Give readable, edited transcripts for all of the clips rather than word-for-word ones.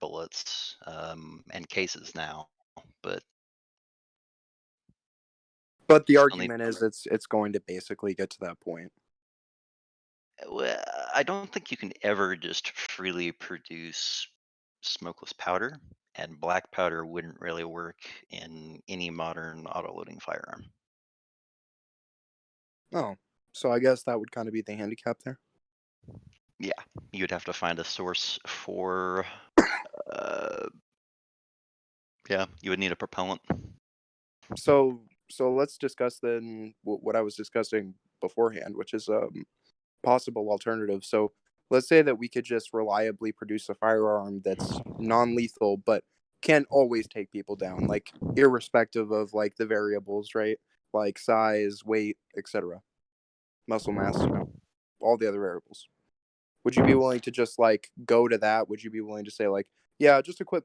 bullets and cases now, but But the you still need. argument is it's going to basically get to that point. Well, I don't think you can ever just freely produce smokeless powder, and black powder wouldn't really work in any modern auto-loading firearm. Oh, so I guess that would kind of be the handicap there. Yeah, you'd have to find a source for. Uh, yeah, you would need a propellant. So let's discuss then what I was discussing beforehand, which is possible alternative. So let's say that we could just reliably produce a firearm that's non-lethal, but can always take people down, like irrespective of like the variables, right? Like size, weight, etc., muscle mass, all the other variables. Would you be willing to just like go to that? Would you be willing to say like, yeah, just equip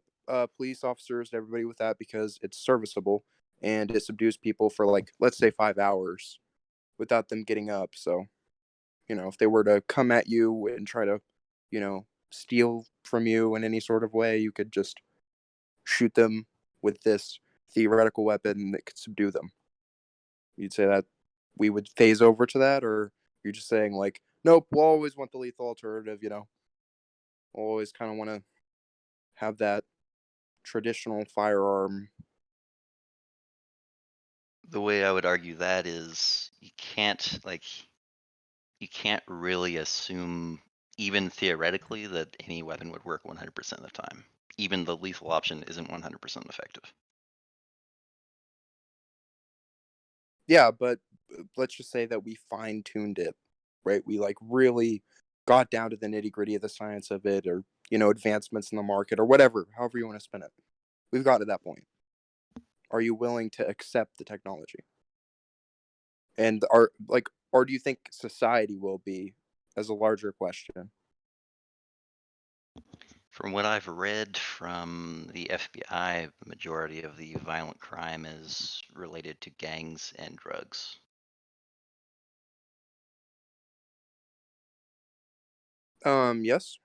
police officers and everybody with that because it's serviceable and it subdues people for like let's say 5 hours without them getting up? So if they were to come at you and try to, steal from you in any sort of way, you could just shoot them with this theoretical weapon that could subdue them. You'd say that we would phase over to that, or you're just saying like, nope, we'll always want the lethal alternative. We'll always kind of want to have that traditional firearm. The way I would argue that is you can't really assume even theoretically that any weapon would work 100% of the time. Even the lethal option isn't 100% effective. Yeah, but let's just say that we fine tuned it, right? We like really got down to the nitty gritty of the science of it, or advancements in the market, or whatever, however you want to spin it. We've got to that point. Are you willing to accept the technology? And or do you think society will be, as a larger question? From what I've read from the FBI, the majority of the violent crime is related to gangs and drugs. Yes,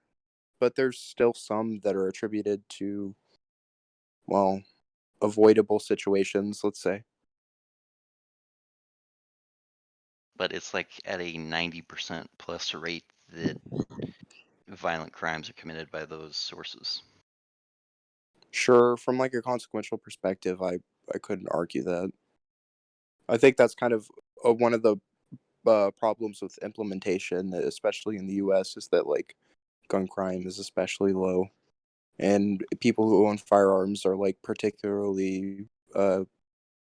but there's still some that are attributed to, well, avoidable situations, let's say. But it's like at a 90% plus rate that violent crimes are committed by those sources. Sure, from like a consequential perspective, I couldn't argue that. I think that's kind of one of the problems with implementation, especially in the U.S., is that like gun crime is especially low, and people who own firearms are like particularly uh,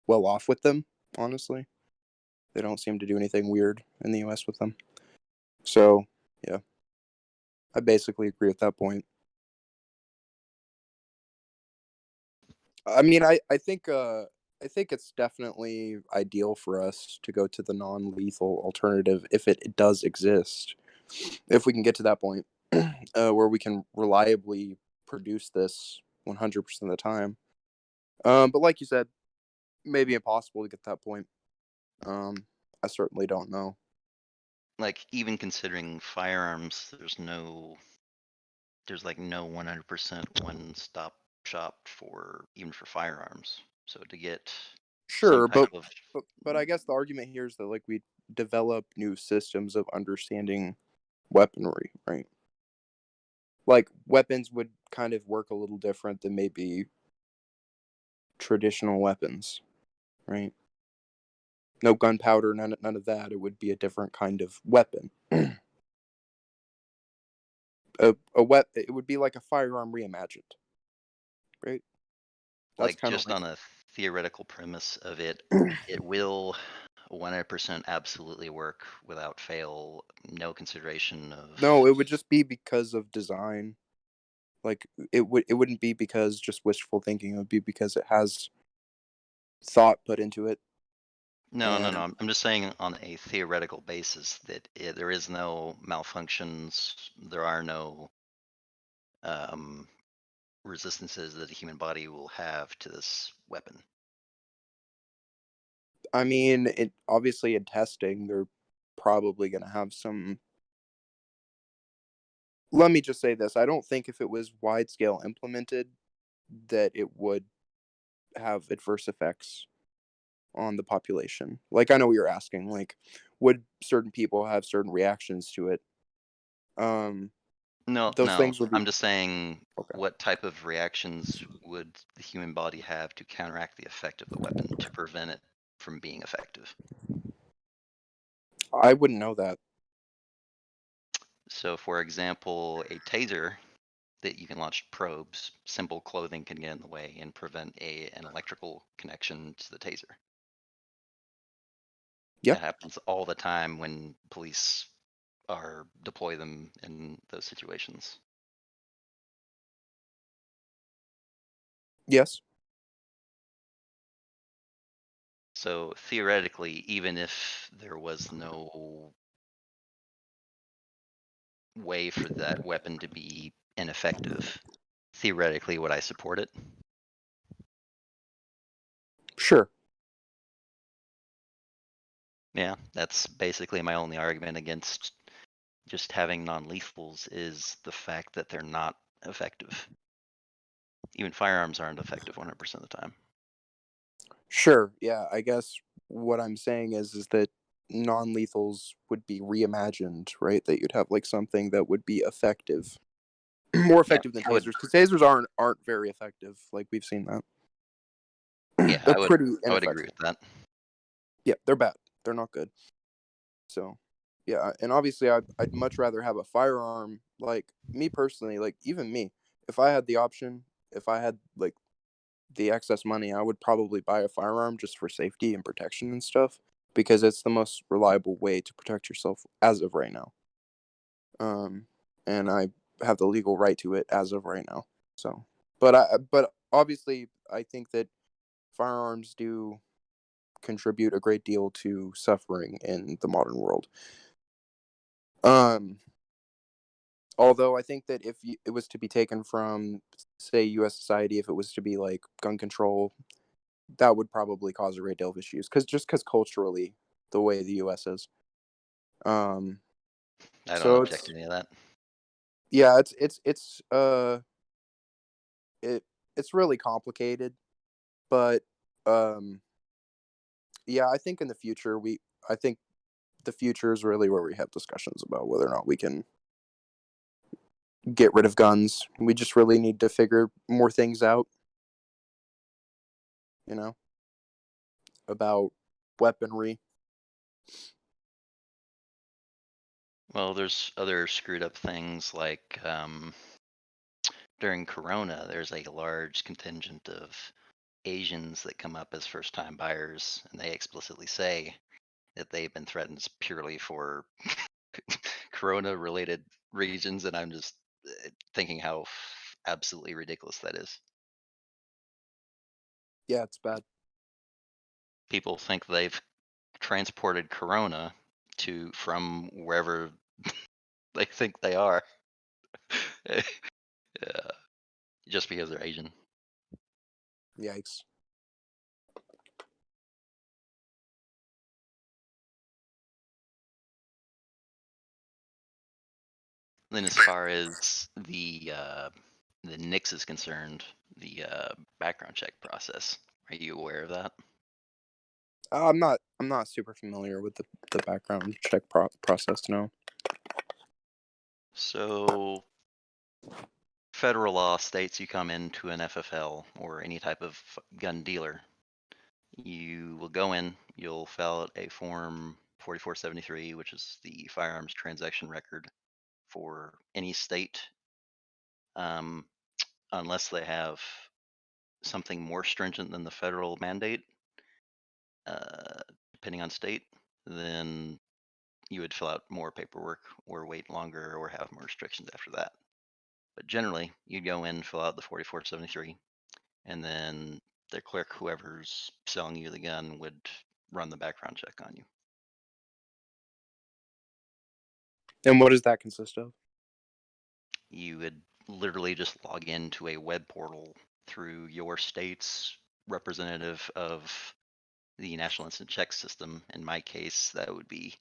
well off with them. Honestly, they don't seem to do anything weird in the U.S. with them. So yeah, I basically agree with that point. I mean, I think it's definitely ideal for us to go to the non-lethal alternative if it does exist. If we can get to that point where we can reliably produce this 100% of the time. But like you said, maybe impossible to get to that point. I certainly don't know. Like even considering firearms, there's like no 100% one stop shop for even for firearms. So to get some Sure, type but of but I guess the argument here is that like we develop new systems of understanding weaponry, right? Like weapons would kind of work a little different than maybe traditional weapons, right? No gunpowder, none of that. It would be a different kind of weapon. It would be like a firearm reimagined, right? That's like kind of just like on a theoretical premise of it, it will 100% absolutely work without fail, no consideration of. no. It would just be because of design. Like it wouldn't be because just wishful thinking. It would be because it has thought put into it. No, no, no. And I'm just saying on a theoretical basis that there is no malfunctions, there are no um, resistances that the human body will have to this weapon. I mean, it obviously in testing, they're probably going to have some let me just say this: I don't think if it was wide scale implemented that it would have adverse effects on the population. Like I know what you're asking. Like, would certain people have certain reactions to it? Um, No, those no. things would be I'm just saying, okay. what type of reactions would the human body have to counteract the effect of the weapon to prevent it from being effective? I wouldn't know that. So, for example, a taser that you can launch probes, simple clothing can get in the way and prevent an electrical connection to the taser. Yeah. That happens all the time when police are deploy them in those situations. Yes. So theoretically, even if there was no way for that weapon to be ineffective, theoretically, would I support it? Sure. Yeah, that's basically my only argument against just having non-lethals is the fact that they're not effective. Even firearms aren't effective 100% of the time. Sure. Yeah. I guess what I'm saying is that non-lethals would be reimagined, right? That you'd have like something that would be effective, more Yeah, effective than I would. tasers, because tasers aren't very effective. Like we've seen that. Yeah, They're I would. pretty I would agree ineffective. with that. Yeah, they're bad. They're not good. So, yeah, and obviously, I'd much rather have a firearm. Like me personally, like even me, if I had the option, if I had like the excess money, I would probably buy a firearm just for safety and protection and stuff because it's the most reliable way to protect yourself as of right now. Um, and I have the legal right to it as of right now. So, but obviously, I think that firearms do contribute a great deal to suffering in the modern world. Um, Although I think that if it was to be taken from, say, U.S. society, if it was to be like gun control, that would probably cause a great deal of issues because culturally, the way the U.S. is. Um, I don't so object it's to any of that. yeah, it it's really complicated, but um, yeah, I think the future is really where we have discussions about whether or not we can get rid of guns. We just really need to figure more things out, you know, about weaponry. Well, there's other screwed up things like during Corona, there's a large contingent of Asians that come up as first time buyers, and they explicitly say that they've been threatened purely for Corona related reasons. And I'm just thinking how absolutely ridiculous that is. Yeah, it's bad. People think they've transported Corona to from wherever they think they are. Yeah, just because they're Asian. Yikes. Then, as far as the NICS is concerned, the background check process, are you aware of that? I'm not super familiar with the background check process. No. So, federal law states you come into an FFL or any type of gun dealer, you will go in, you'll fill out a form 4473, which is the firearms transaction record for any state, um, unless they have something more stringent than the federal mandate, uh, depending on state, then you would fill out more paperwork or wait longer or have more restrictions after that. But generally, you'd go in, fill out the 4473, and then the clerk, whoever's selling you the gun, would run the background check on you. And what does that consist of? You would literally just log into a web portal through your state's representative of the National Instant Check System. In my case, that would be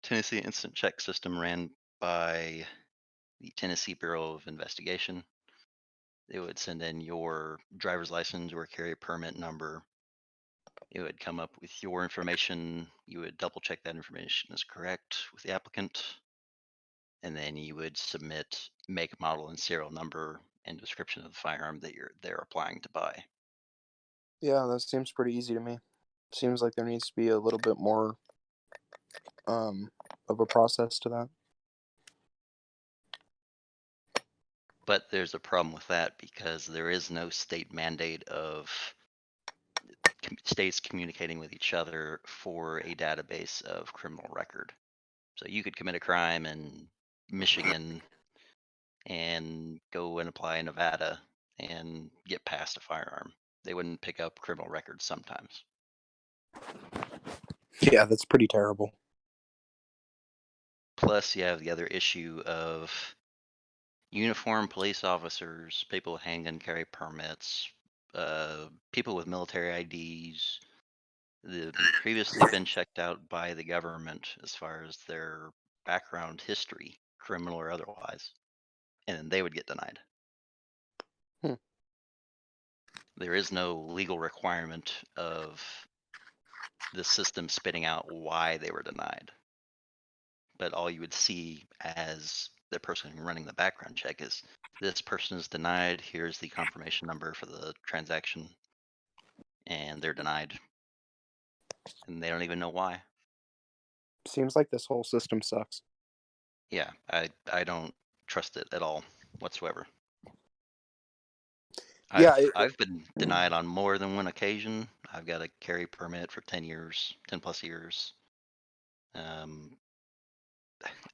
Tennessee Instant Check System ran by the Tennessee Bureau of Investigation. They would send in your driver's license or carry permit number. It would come up with your information. You would double check that information is correct with the applicant, and then you would submit make, model, and serial number and description of the firearm that they're applying to buy. Yeah, that seems pretty easy to me. Seems like there needs to be a little bit more um of a process to that. But there's a problem with that because there is no state mandate of states communicating with each other for a database of criminal record. So you could commit a crime in Michigan and go and apply in Nevada and get past a firearm. They wouldn't pick up criminal records sometimes. Yeah, that's pretty terrible. Plus, you have the other issue of uniformed police officers, people with handgun carry permits, people with military IDs, previously been checked out by the government as far as their background history, criminal or otherwise, and then they would get denied. Hmm. There is no legal requirement of the system spitting out why they were denied. But all you would see as the person running the background check is this person is denied. Here's the confirmation number for the transaction, and they're denied, and they don't even know why. Seems like this whole system sucks. Yeah, I don't trust it at all whatsoever. Yeah, I've been denied on more than one occasion. I've got a carry permit for 10 years, 10 plus years. Um,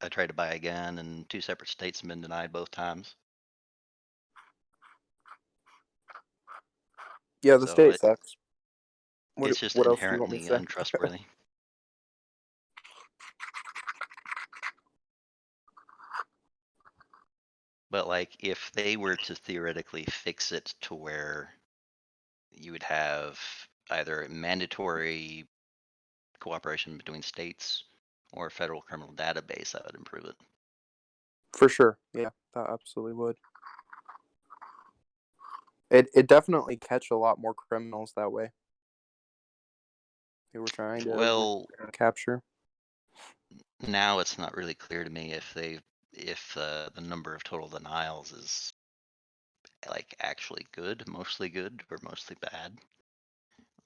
I tried to buy a gun in two separate states and been denied both times. yeah, the So state sucks. it's just What else do you want me to inherently say? untrustworthy. But like if they were to theoretically fix it to where you would have either mandatory cooperation between states or a federal criminal database, that would improve it. For sure. Yeah, that absolutely would. It definitely catch a lot more criminals that way. They were trying to Well, capture. now it's not really clear to me if the number of total denials is like actually good, mostly good, or mostly bad,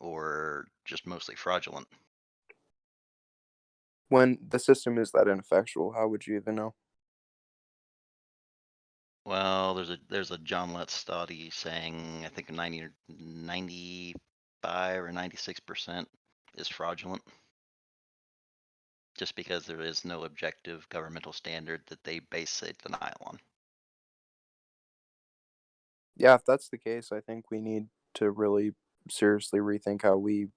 or just mostly fraudulent. When the system is that ineffectual, how would you even know? Well, there's a John Lutz study saying I think 95 or 96% is fraudulent, just because there is no objective governmental standard that they base a denial on. Yeah, if that's the case, I think we need to really seriously rethink how we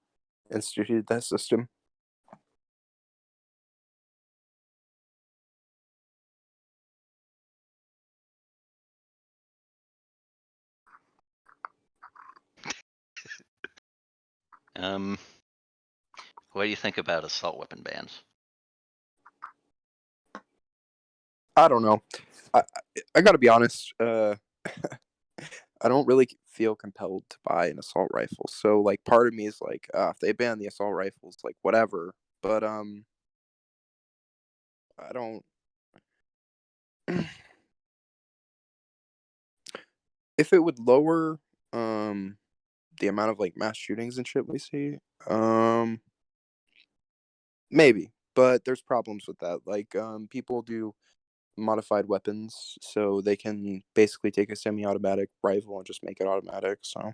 instituted that system. Um, what do you think about assault weapon bans? I don't know. I got to be honest. I don't really feel compelled to buy an assault rifle. So like, part of me is like, if they ban the assault rifles, like whatever. But I don't. If it would lower the amount of like mass shootings and shit we see, um, maybe. But there's problems with that. Like, people do modified weapons, so they can basically take a semi-automatic rifle and just make it automatic. So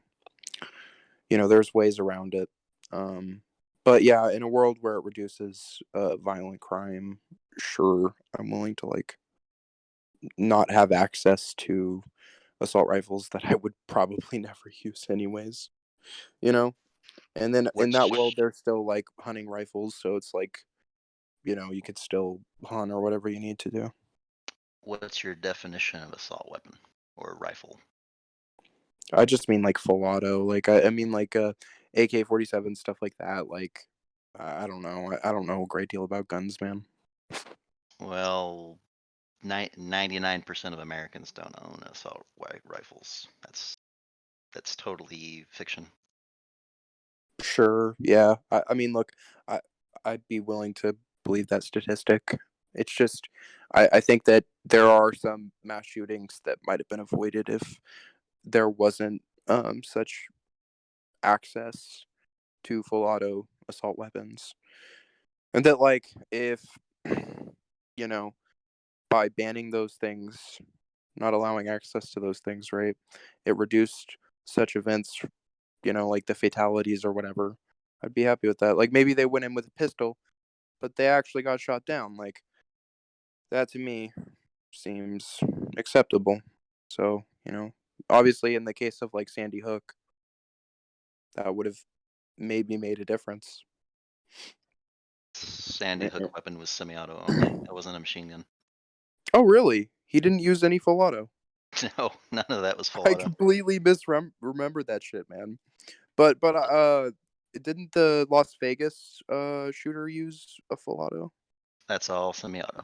there's ways around it. Um, but yeah, in a world where it reduces violent crime, sure, I'm willing to like not have access to assault rifles that I would probably never use anyways. You know, and then in What's that world, there's still like hunting rifles, so it's like you could still hunt or whatever you need to do. what's your definition of assault weapon or rifle? I just mean like full auto, like I mean like AK-47 stuff like that. Like I don't know, I don't know a great deal about guns, man. Well, 99% of Americans don't own assault rifles. That's totally fiction. Sure, yeah. I mean, look, I I'd be willing to believe that statistic. It's just, I think that there are some mass shootings that might have been avoided if there wasn't such access to full auto assault weapons, and that like if you know by banning those things, not allowing access to those things, right, it reduced such events, like the fatalities or whatever. I'd be happy with that. Like maybe they went in with a pistol, but they actually got shot down. Like that to me seems acceptable. So, obviously in the case of like Sandy Hook, that would have maybe made a difference. Sandy Eh, Hook eh. weapon was semi-auto only. It wasn't a machine gun. Oh, really? He didn't use any full auto. No, none of that was full I auto. completely misremembered that shit, man. But didn't the Las Vegas shooter use a full auto? That's all semi-auto.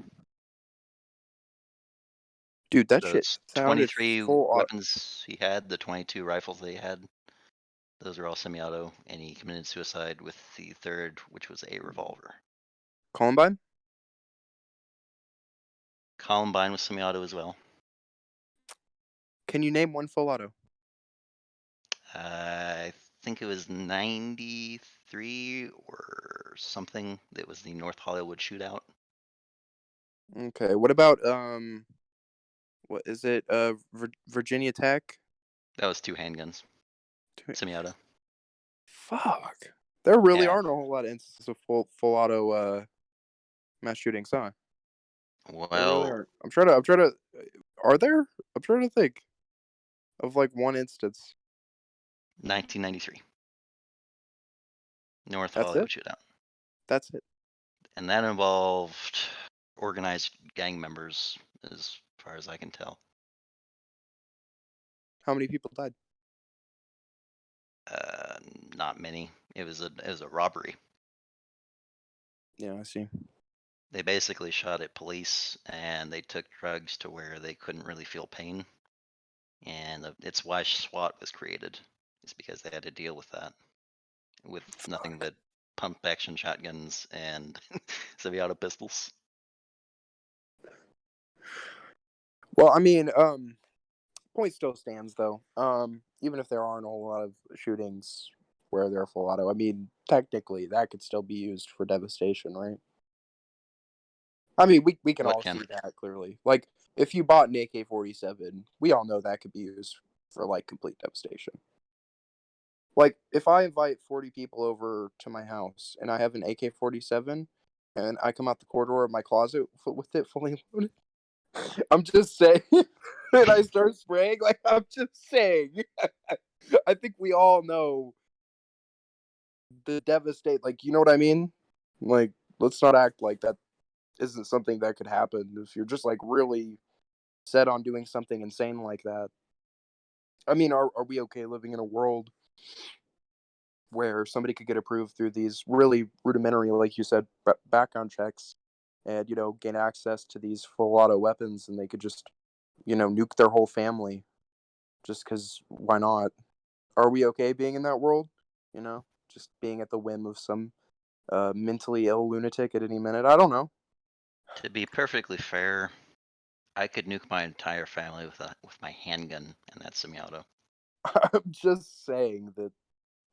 Dude, that shit Those sounded 23 full auto. weapons he had, the 22 rifles that he had, those are all semi-auto, and he committed suicide with the third, which was a revolver. Columbine? Columbine was semi-auto as well. Can you name one full auto? I think it was 93 or something. It was the North Hollywood shootout. Okay. What about what is it? Virginia Tech? That was two handguns, Tw- semi-auto. Fuck. There really Yeah. aren't a whole lot of instances of full auto mass shootings, huh? There really Well, aren't. I'm trying to are there? I'm trying to think of like one instance. 1993, North That's it? Hollywood shootout. That's it. And that involved organized gang members, as far as I can tell. How many people died? Uh, Not many. It was a robbery. Yeah, I see. They basically shot at police and they took drugs to where they couldn't really feel pain. And it's why SWAT was created. It's because they had to deal with that with nothing Fuck. but pump action shotguns and semi-auto pistols. Well, I mean, point still stands though. Even if there aren't a whole lot of shootings where they're full auto, I mean, technically that could still be used for devastation, right? I mean, we can What all can? see that clearly. Like, if you bought an AK-47, we all know that could be used for like complete devastation. Like, if I invite 40 people over to my house and I have an AK-47 and I come out the corridor of my closet with it fully loaded, I'm just saying, and I start spraying, like, I'm just saying. I think we all know the devastate, like, you know what I mean? Like, let's not act like that isn't something that could happen if you're just like really set on doing something insane like that. I mean, are we okay living in a world where somebody could get approved through these really rudimentary, like you said, background checks and, gain access to these full auto weapons and they could just, nuke their whole family just because why not? Are we okay being in that world? Just being at the whim of some mentally ill lunatic at any minute? I don't know. To be perfectly fair, I could nuke my entire family with my handgun, and that's semi-auto. I'm just saying that,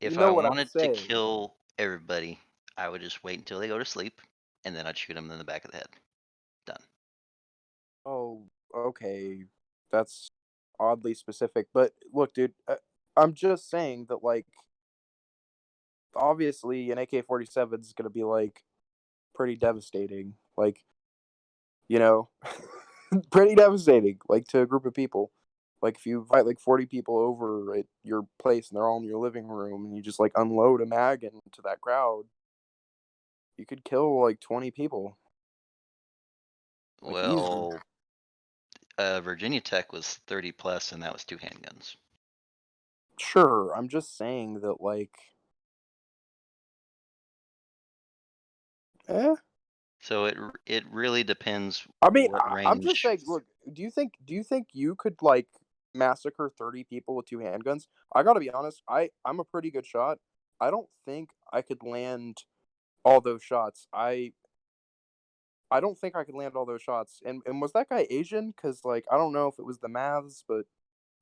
you If know I what I'm wanted to saying. kill everybody, I would just wait until they go to sleep, and then I'd shoot them in the back of the head. Done. Oh, okay. That's oddly specific. But look, dude, I'm just saying that, like, obviously an AK-47 is going to be, like, pretty devastating. Like, you know, pretty devastating, like, to a group of people. Like, if you invite, like, 40 people over at your place and they're all in your living room and you just, like, unload a mag into that crowd, you could kill, like, 20 people, like, easily. Well, Virginia Tech was 30 plus, and that was two handguns. Sure, I'm just saying that, like, eh? So it really depends I mean, what I'm just range. saying, look, do you think you could like massacre 30 people with two handguns? I gotta be honest, I'm a pretty good shot. I don't think I could land all those shots. I don't think I could land all those shots. And was that guy Asian? Cause like I don't know if it was the maths, but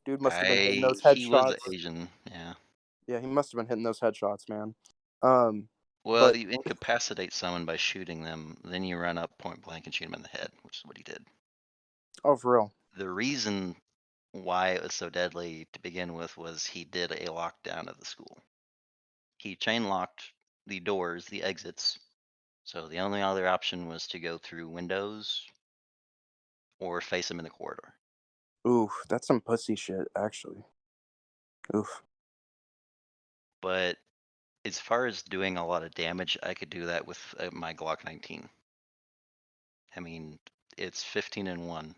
dude must have been hitting I those He was headshots. Asian, yeah. Yeah, he must have been hitting those headshots, man. Um, Well, but you incapacitate someone by shooting them, then you run up point blank and shoot him in the head, which is what he did. oh, for real. The reason why it was so deadly to begin with was he did a lockdown of the school. He chain locked the doors, the exits, so the only other option was to go through windows or face him in the corridor. Oof, that's some pussy shit, actually. Oof. But as far as doing a lot of damage, I could do that with my Glock 19. I mean, it's 15 and 1.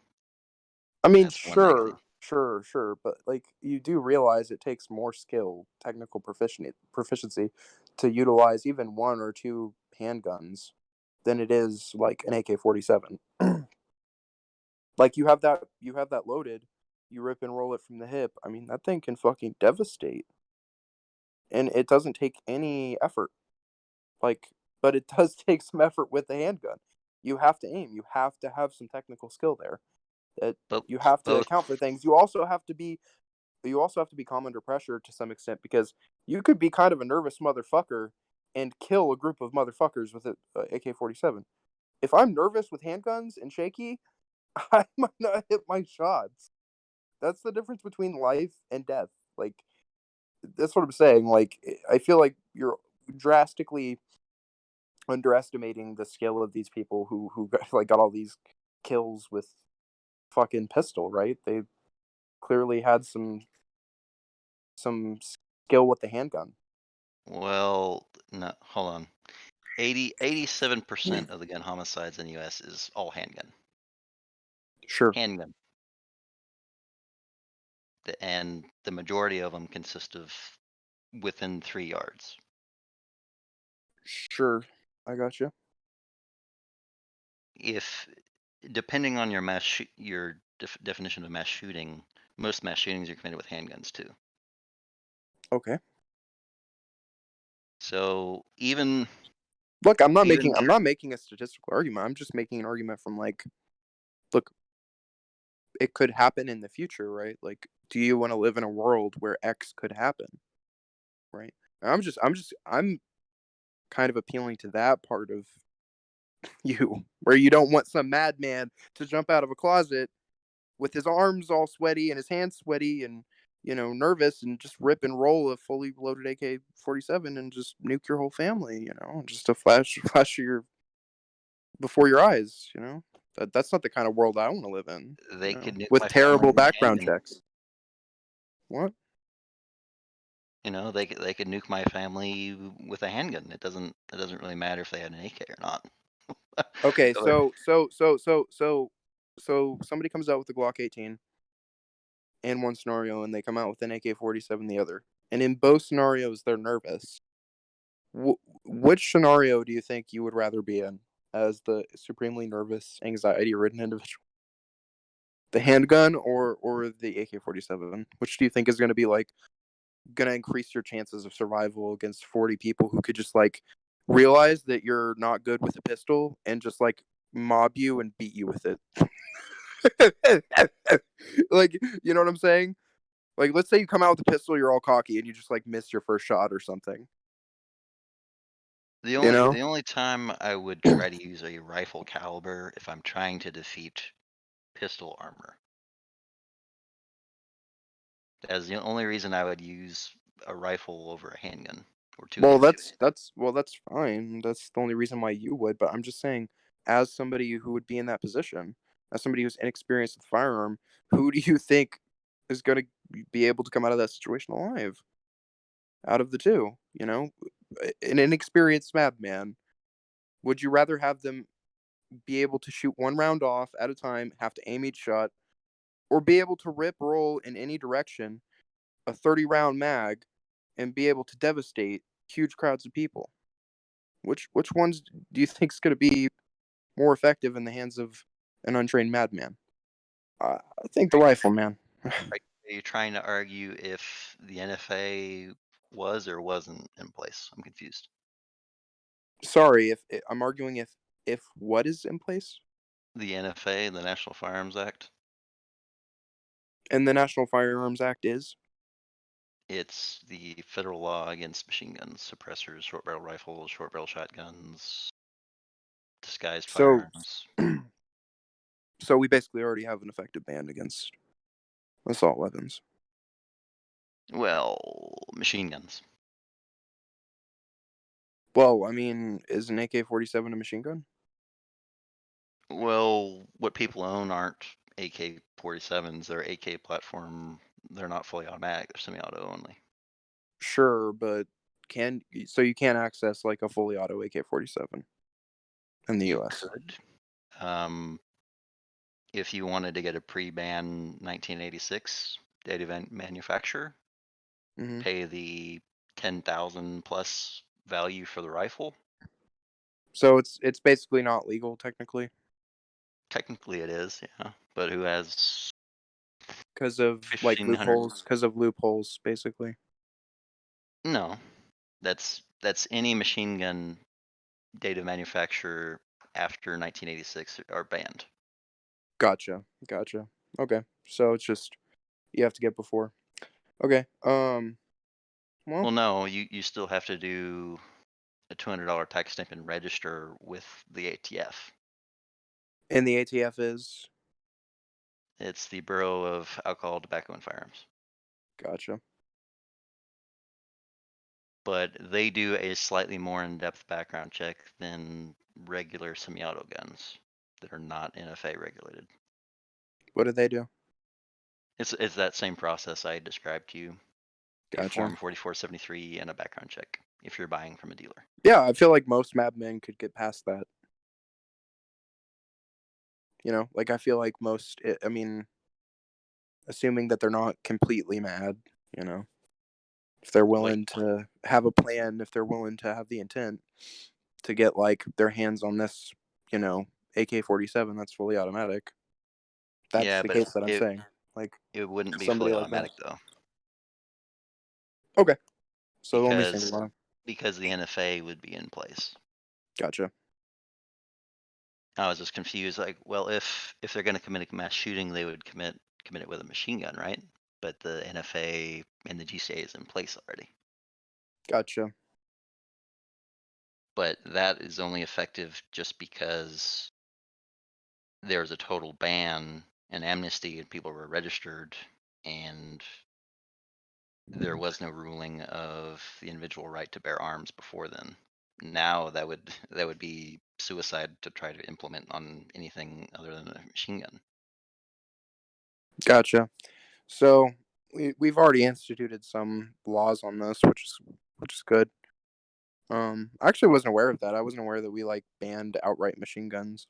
I mean, That's one magazine. sure, but like you do realize it takes more skill, technical proficiency to utilize even one or two handguns than it is like an AK-47. Like you have that loaded, you rip and roll it from the hip. I mean, that thing can fucking devastate, and it doesn't take any effort. Like, but it does take some effort with the handgun. You have to aim. You have to have some technical skill there. That But you have to both account for things. You also have to be calm under pressure to some extent because you could be kind of a nervous motherfucker and kill a group of motherfuckers with a AK-47. If I'm nervous with handguns and shaky, I might not hit my shots. That's the difference between life and death. Like that's what I'm saying. Like I feel like you're drastically underestimating the skill of these people who got all these kills with fucking pistol, right? They clearly had some skill with the handgun. Well, no, hold on. 87% of the gun homicides in the US is all handgun. Sure, Handgun. And the majority of them consist of within 3 yards. sure, I got you. If depending on your definition of mass shooting, most mass shootings are committed with handguns too. Okay. So even Look, I'm not even making I'm not making a statistical argument. I'm just making an argument from like, look, it could happen in the future, right? Like, do you want to live in a world where X could happen, right? I'm kind of appealing to that part of you, where you don't want some madman to jump out of a closet with his arms all sweaty and his hands sweaty and nervous and just rip and roll a fully loaded AK-47 and just nuke your whole family. Just a flash your before your eyes. That's not the kind of world I want to live in. they could nuke With my family terrible with a background handgun. checks. What? They could nuke my family with a handgun. It doesn't really matter if they had an AK or not. Okay, So they're- so somebody comes out with a Glock 18 in one scenario, and they come out with an AK-47 the other, and in both scenarios they're nervous. Which scenario do you think you would rather be in as the supremely nervous, anxiety-ridden individual? The handgun or the AK-47? Which do you think is going to be like going to increase your chances of survival against 40 people who could just like realize that you're not good with a pistol and just like mob you and beat you with it? Like, you know what I'm saying? Like, let's say you come out with a pistol, you're all cocky, and you just like miss your first shot or something. the You only know? the only time I would try to use a rifle caliber if I'm trying to defeat pistol armor. That's the only reason I would use a rifle over a handgun or two Well, handguns. that's fine. That's the only reason why you would. But I'm just saying, as somebody who would be in that position, as somebody who's inexperienced with firearm, who do you think is going to be able to come out of that situation alive? Out of the two, an inexperienced madman. Would you rather have them be able to shoot one round off at a time, have to aim each shot, or be able to rip roll in any direction a 30-round mag and be able to devastate huge crowds of people? Which ones do you think is going to be more effective in the hands of an untrained madman? I think the rifle, man. Are you trying to argue if the NFA was or wasn't in place? I'm confused. Sorry, if I'm arguing if what is in place? The NFA, the National Firearms Act, And the National Firearms Act is? it's the federal law against machine guns, suppressors, short barrel rifles, short barrel shotguns, disguised So firearms. so we basically already have an effective ban against assault weapons. Well, machine guns. Well, I mean, is an AK-47 a machine gun? Well, what people own aren't AK-47s. They're AK platform. They're not fully automatic. They're semi-auto only. Sure, but so you can't access like a fully auto AK-47 in the You US. could, um, if you wanted to get a pre-ban 1986 date event manufacturer, Hmm. pay the 10,000 plus value for the rifle. So it's basically not legal technically Technically, it is, yeah. But who has because of like 1,500? loopholes, because of loopholes, basically. No, that's any machine gun date of manufacture after 1986 are banned. Gotcha, gotcha. Okay, so it's just you have to get before. Okay, well, Well, no, you still have to do a $200 tax stamp and register with the ATF. and the ATF is It's the Bureau of Alcohol, Tobacco, and Firearms. gotcha. But they do a slightly more in-depth background check than regular semi-auto guns that are not NFA regulated. What do they do? It's that same process I described to you, a Gotcha. Form 4473 and a background check if you're buying from a dealer. Yeah, I feel like most madmen could get past that. Like I feel like I mean, assuming that they're not completely mad, you know, if they're Like, willing to have a plan, if they're willing to have the intent to get like their hands on this, you know, AK-47 that's fully automatic. That's yeah, the but case that I'm it saying. Like it wouldn't be fully somebody like that. automatic though, Okay, so only single because line. the NFA would be in place. Gotcha. I was just confused. Like, well, if they're going to commit a mass shooting, they would commit it with a machine gun, right? But the NFA and the GCA is in place already. Gotcha. But that is only effective just because there's a total ban and amnesty, and people were registered, and there was no ruling of the individual right to bear arms before then. Now that would be suicide to try to implement on anything other than a machine gun. Gotcha. So we've already instituted some laws on this, which is good. I actually wasn't aware of that. I wasn't aware that we like banned outright machine guns.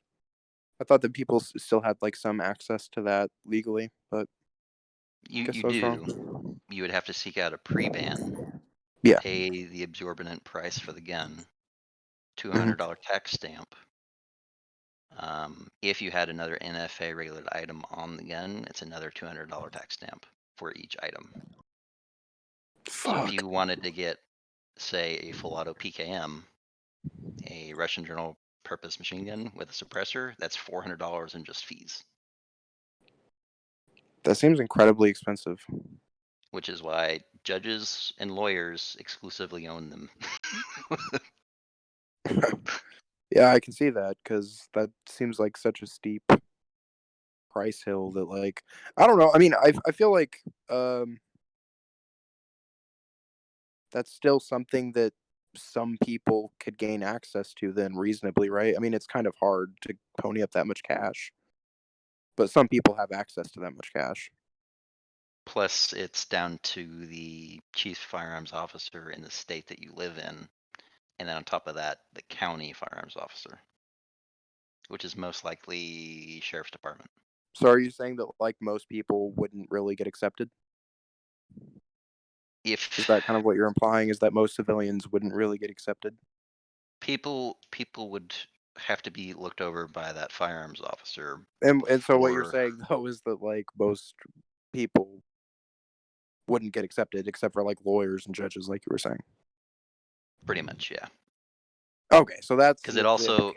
I thought that people still had like some access to that legally, but guess You I was do. wrong. You would have to seek out a pre-ban, Yeah. pay the exorbitant price for the gun, Hmm. $200 tax stamp. If you had another NFA regulated item on the gun, it's another $200 tax stamp for each item. So if Fuck. you wanted to get, say, a full auto PKM, a Russian general purpose machine gun with a suppressor, that's $400 in just fees, That seems incredibly expensive. which is why judges and lawyers exclusively own them. Yeah, I can see that because that seems like such a steep price hill that like I don't know. I mean, I feel like that's still something that some people could gain access to then reasonably, right? I mean, it's kind of hard to pony up that much cash, but some people have access to that much cash. Plus, it's down to the chief firearms officer in the state that you live in. And then on top of that, the county firearms officer, which is most likely sheriff's department. So are you saying that like most people wouldn't really get accepted? Is If that kind of what you're implying? Is that most civilians wouldn't really get accepted? people would have to be looked over by that firearms officer And so what you're before. saying though is that like most people wouldn't get accepted except for like lawyers and judges, like you were saying. Pretty much, yeah. Okay, so that's Because okay. it also So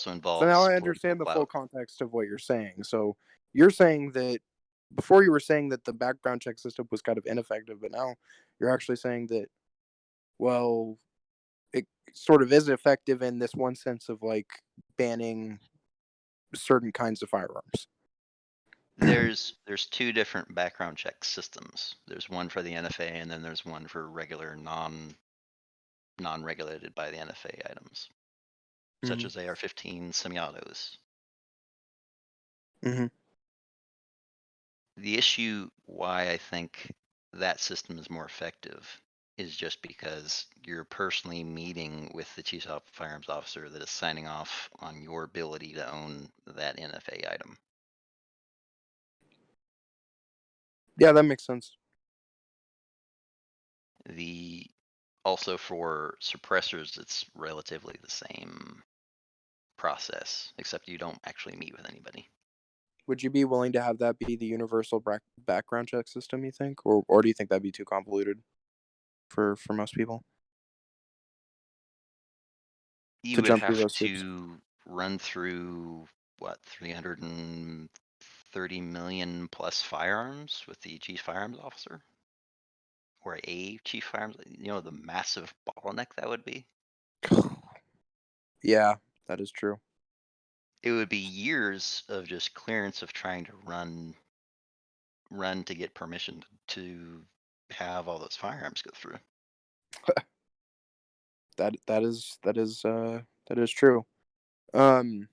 now involves I political understand the full clout. context of what you're saying. So you're saying that before you were saying that the background check system was kind of ineffective, but now you're actually saying that, well, it sort of is effective in this one sense of like banning certain kinds of firearms. There's two different background check systems. There's one for the NFA, and then there's one for regular non-regulated by the NFA items, such Hmm. as AR-15 semi-autos. Hmm. The issue why I think that system is more effective is just because you're personally meeting with the chief firearms officer that is signing off on your ability to own that NFA item. Yeah, that makes sense. The Also for suppressors, it's relatively the same process, except you don't actually meet with anybody. Would you be willing to have that be the universal background check system? You think, or do you think that'd be too convoluted for most people You to would jump through have those hoops? to run through what 330 million plus firearms with the chief firearms officer or a chief firearms. You know the massive bottleneck that would be. Yeah, that is true. It would be years of just clearance of trying to run to get permission to have all those firearms go through. That is true. Um,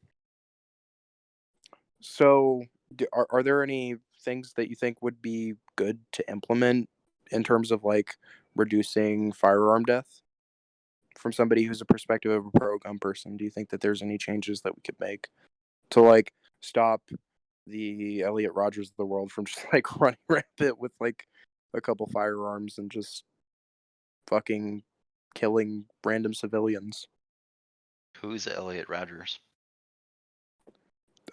so are there any things that you think would be good to implement in terms of like reducing firearm death from somebody who's a perspective of a pro gun person? Do you think that there's any changes that we could make to like stop the Elliot Rogers of the world from just like running rampant with like a couple firearms and just fucking killing random civilians? Who's Elliot Rogers?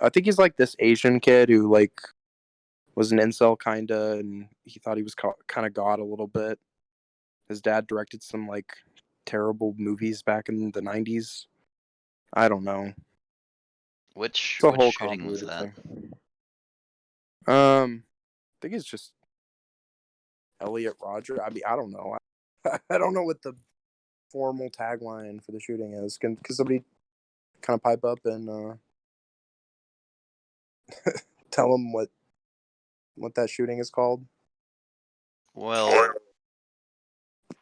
I think he's like this Asian kid who like was an incel kinda, and he thought he was kind of god a little bit. His dad directed some like terrible movies back in the '90s. I don't know. It's a Which whole shooting was convoluted that? thing. I think it's just Elliot Roger. I mean, I don't know. I don't know what the formal tagline for the shooting is. Can somebody kind of pipe up and tell them what that shooting is called? Well, Yeah.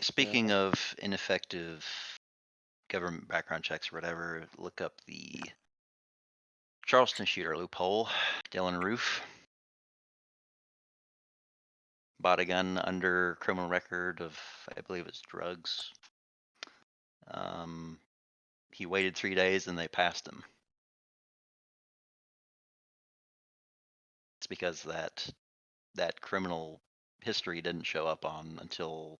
speaking of ineffective government background checks or whatever, look up the Charleston shooter loophole. Dylan Roof bought a gun under criminal record of, I believe it's drugs. Um, he waited 3 days and they passed him. It's because that criminal history didn't show up on until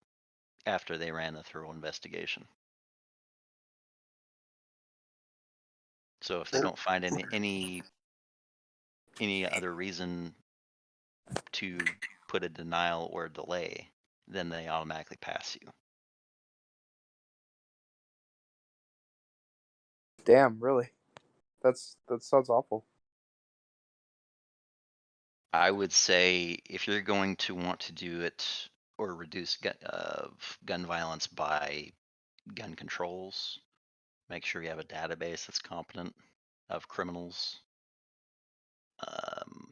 after they ran a thorough investigation. So if they don't find any other reason to put a denial or a delay, then they automatically pass you. Damn, really? That sounds awful. I would say if you're going to want to do it or reduce gun violence by gun controls, make sure you have a database that's competent of criminals. Um,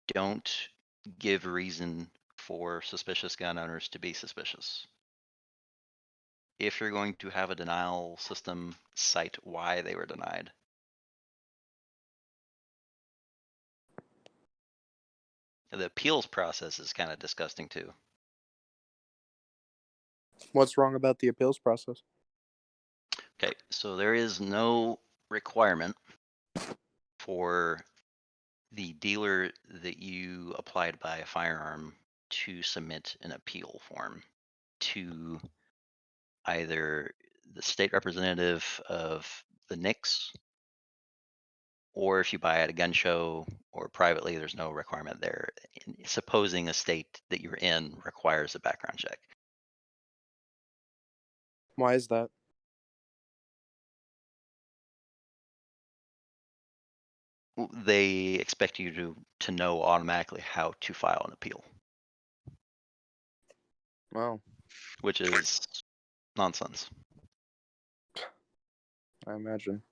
don't give reason for suspicious gun owners to be suspicious. If you're going to have a denial system, cite why they were denied. The appeals process is kind of disgusting too. What's wrong about the appeals process? Okay, so there is no requirement for the dealer that you apply to buy a firearm to submit an appeal form to either the state representative of the Knicks, or if you buy at a gun show or privately, there's no requirement there. Supposing a state that you're in requires a background check. Why is that? They expect you to know automatically how to file an appeal, Well, which is nonsense. I imagine.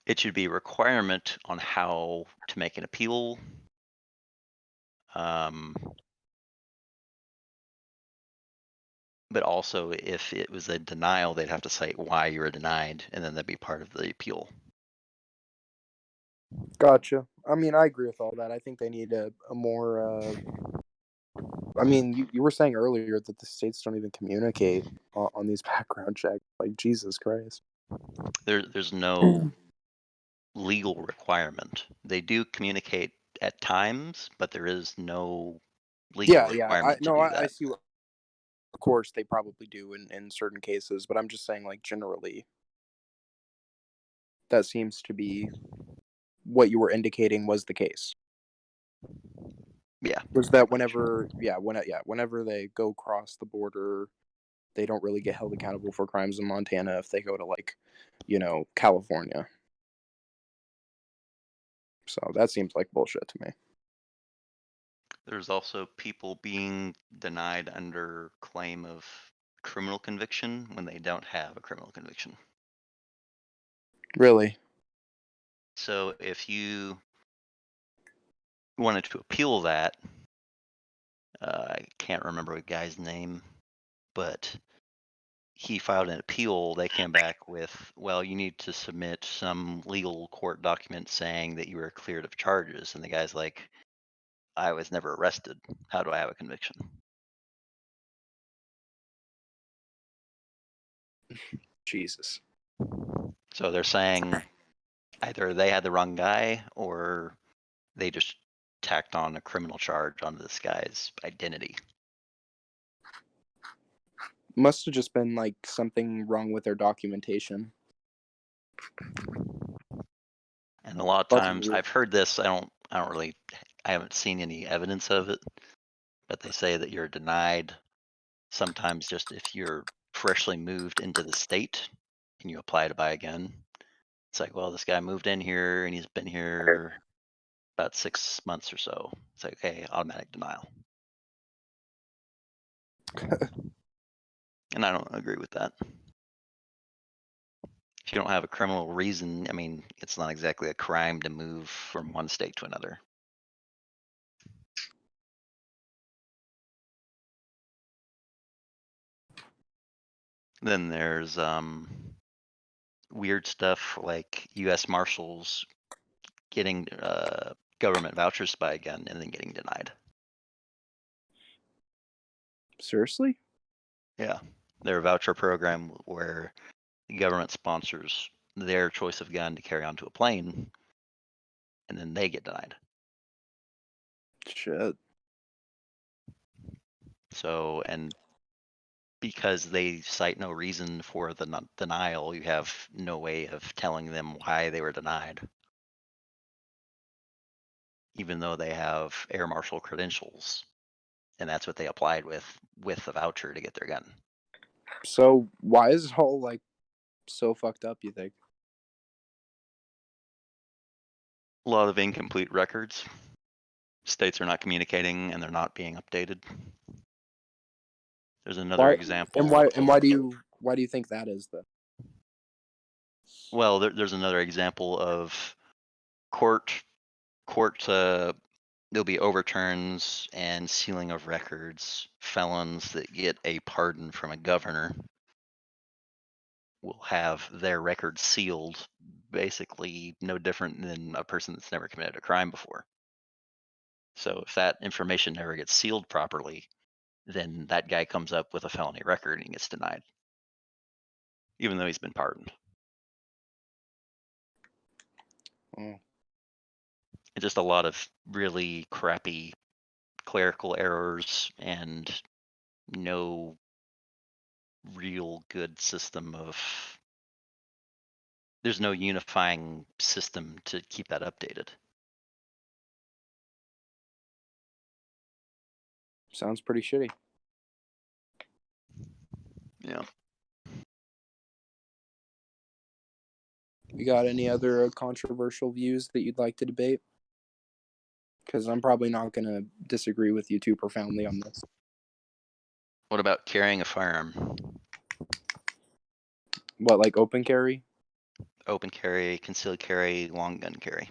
It should be a requirement on how to make an appeal. Um, but also, if it was a denial, they'd have to cite why you were denied, and then that'd be part of the appeal. Gotcha. I mean, I agree with all that. I think they need a more. I mean, you were saying earlier that the states don't even communicate on these background checks. Like, Jesus Christ. There's no legal requirement. They do communicate at times, but there is no legal Yeah, yeah. I requirement to no, do I that. see. Of course, they probably do in certain cases, but I'm just saying, like, generally, that seems to be what you were indicating was the case. Yeah, Was pretty that much. whenever they go across the border, they don't really get held accountable for crimes in Montana if they go to, like, California. So that seems like bullshit to me. There's also people being denied under claim of criminal conviction when they don't have a criminal conviction. Really? So if you wanted to appeal that, I can't remember a guy's name, but he filed an appeal. They came back with, well, you need to submit some legal court document saying that you were cleared of charges. And the guy's like, I was never arrested. How do I have a conviction? Jesus. So they're saying either they had the wrong guy or they just tacked on a criminal charge onto this guy's identity. Must have just been like something wrong with their documentation. And a lot of That's times weird. I've heard this, I haven't seen any evidence of it, but they say that you're denied sometimes just if you're freshly moved into the state and you apply to buy a gun. It's like, well, this guy moved in here and he's been here about 6 months or so. It's like, okay, automatic denial. And I don't agree with that. If you don't have a criminal reason, I mean, it's not exactly a crime to move from one state to another. Then there's weird stuff like U.S. Marshals getting government vouchers to buy a gun and then getting denied. Seriously? Yeah, their voucher program where the government sponsors their choice of gun to carry onto a plane, and then they get denied. Shit. So, and because they cite no reason for the denial, you have no way of telling them why they were denied, even though they have air marshal credentials, and that's what they applied with the voucher to get their gun. So why is it all like so fucked up, you think? A lot of incomplete records. States are not communicating and they're not being updated. There's another Why and example why and of, why do you think that is then? well, there's another example of court court there'll be overturns and sealing of records. Felons that get a pardon from a governor will have their records sealed, basically no different than a person that's never committed a crime before. So if that information never gets sealed properly, then that guy comes up with a felony record and gets denied, even though he's been pardoned. Oh, It's just a lot of really crappy clerical errors and no real good system of there's no unifying system to keep that updated. Sounds pretty shitty. Yeah. You got any other controversial views that you'd like to debate? Because I'm probably not going to disagree with you too profoundly on this. What about carrying a firearm? What, like open carry? Open carry, concealed carry, long gun carry.